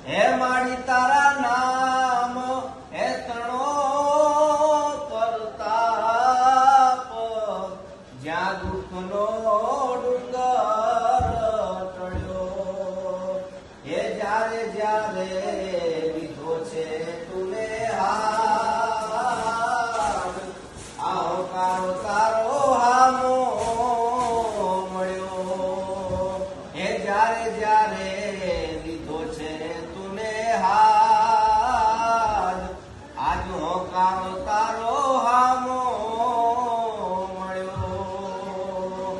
હે માડી તારા નામ હે તણો કરતાપ જ્યાં દુઃખનો ડુંગર ટળ્યો હે જ્યારે જ્યારે લીધો છે તુને હાથ આવકારો તારો હામો મળ્યો હે જ્યારે જ્યારે લીધો છે તુને હાથ આજ હોકારો તારો હામો મળ્યો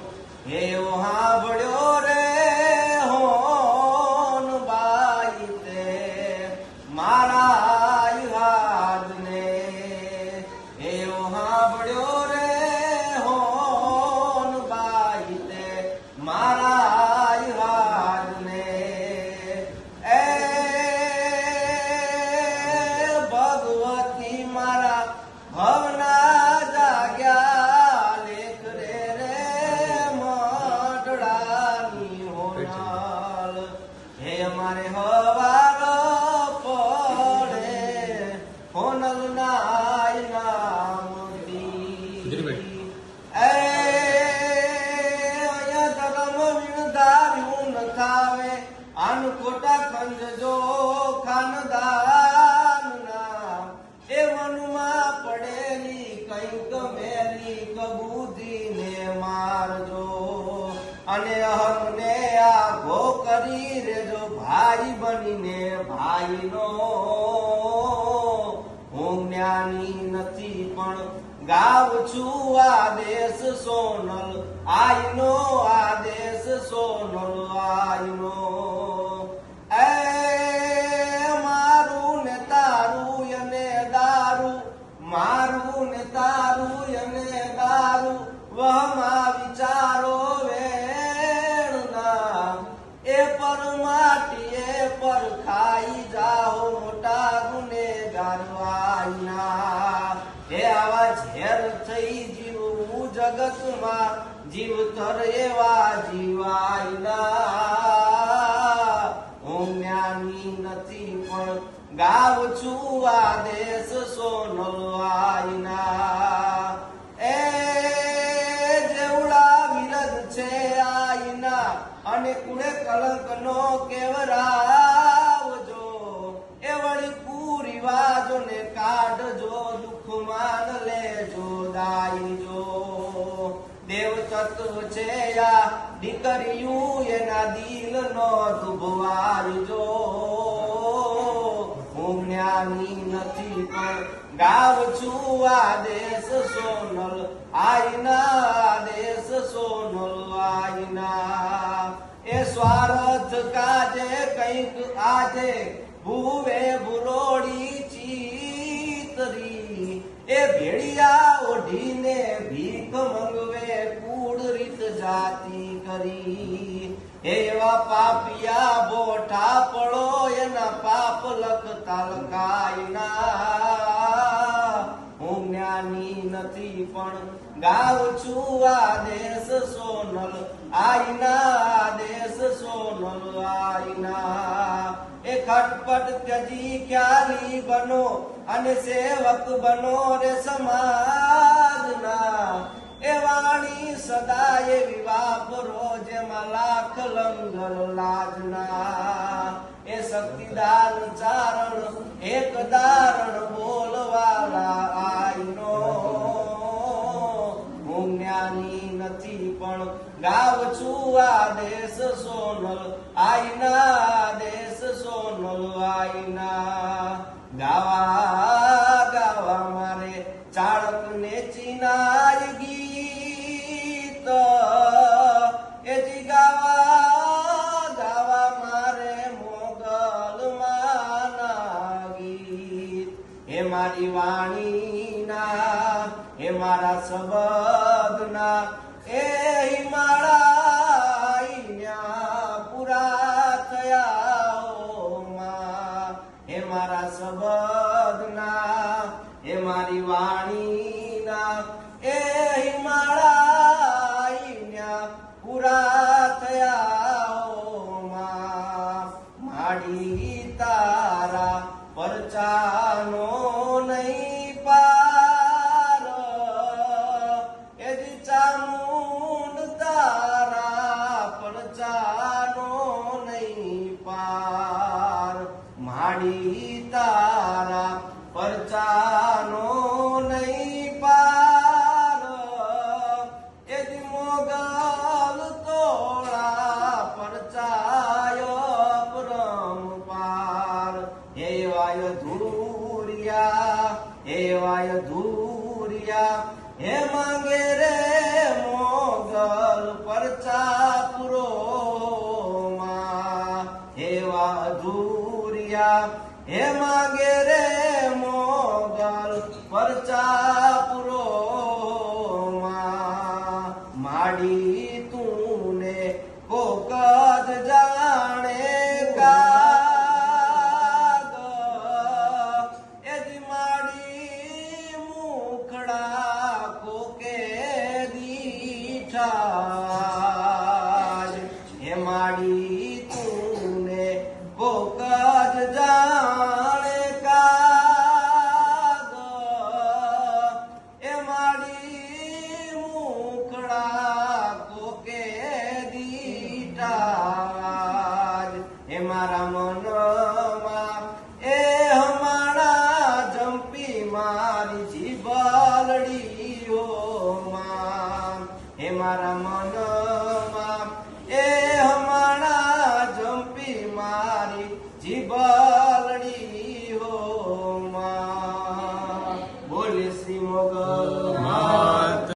હે હાંભળ્યો રે હોન બાઈ તે મારા યુહાદને હે હાંભળ્યો રે હોન બાઈ તે મારા યુહાદને એ ભગવતી મારા ભવના જાગ્યા લેખ રે રે મઢડાની હોનાલ હે મારે હવાર પડે હોનલ નાય નામતી અહીંયા ધર્મ વિણધાર્યું ન થાવે આન ખોટા ખંડજો ખાનદાનના એ મનમાં પડેલી કંઈક મેલી કબૂદીને મારજો અને અહમને આઘો કરી રેજો ભાઈ બનીને ભાઈનો હું જ્ઞાની નથી પણ ગાવ છું આદેશ સોનલ આઈનો આદેશ સોનલ આઈનો એ મારું ને તારું અને દારૂ મારું ને તારું અને દારૂ વહમાં વિચારો વેણના એ પર માટીએ પર ખાઈ જાઓ મોટા ગુનેગાર વાયના હે આવા ઝેર થઈ જીવવું જગતમાં જીવતર એવા જીવાયના હું જ્ઞાની નથી પણ ગાવ છું આદેશ સોનલ આઈના એ જેવડા વિરધ છે આઈના અને કુળે કલંકનો કેવરાવજો એ વળી કુરિવાજો ને કાઢજો દુઃખમાં લેજો દાઈજો દેવ તત્વ છે આ દીકરીયું એના દિલનો દુભવારજો હું જ્ઞાની નથી પણ ગાવ છું આદેશ સોનલ આઈના આદેશ સોનલ આઈના એ સ્વાર્થ કાજે કંઈક આજે ભૂવે ભૂરોડી ચીતરી એ ભેડિયા ઓઢીને ભીખ મંગવે કૂડ રીત જાતિ કરી એવા પાપિયા બોઠા પડો એના પાપ લખતા લખાયના હું જ્ઞાની નથી પણ ગાવ છું આદેશ સોનલ આઈના આદેશ સોનલ આઈના એ ખટપટ ત્યજી ખ્યાલી બનો અને સેવક બનો રે સમાજના એ વાણી સદાય વિવાપરો જેમાં લાખ લંગર લાજના એ શક્તિદાન ચારણ એક દારણ બોલવાલા આઈનો હું જ્ઞાની નથી પણ ગાવ છું આદેશ સોનલ આઈના આદેશ સોનલ આઈના ગાવા ગાવા મારે ચાળક ને ચિનાય ગીત એજી ગાવા ગાવા મારે મોગલ માના ગીત હે મારી વાણીના હે મારા શબ્દના એ હિમાળા પૂરા થયા હે મારા શબ્દના હે મારી વાણીના એ હિમાળા પૂરા થયા માડી તારા પરચાનો નહીં પાર એજી ચામુંડ તારા પરચાનો નહીં પાર માડી તારા પરચાનો નહીં પાર એજી મોગલ તોળા પરચાય પરમપાર હે વાય ધૂરિયા હે માંગે રે મોગલ પરચા પુરો માં હે વાધુરિયા હે માંગે રે મોગલ પરચા પુરો માં માડી તુને કોક જ જાણે કાગ એજી માડી મુખડા કોકે દીઠા હે માડી તુને કોક જ જાણે કાગ એ માડી મુખડા કોકે દીઠા હે મારા મનમાં એ હમારા જંપી મારી જીભલડીઓ માં હે મારા મન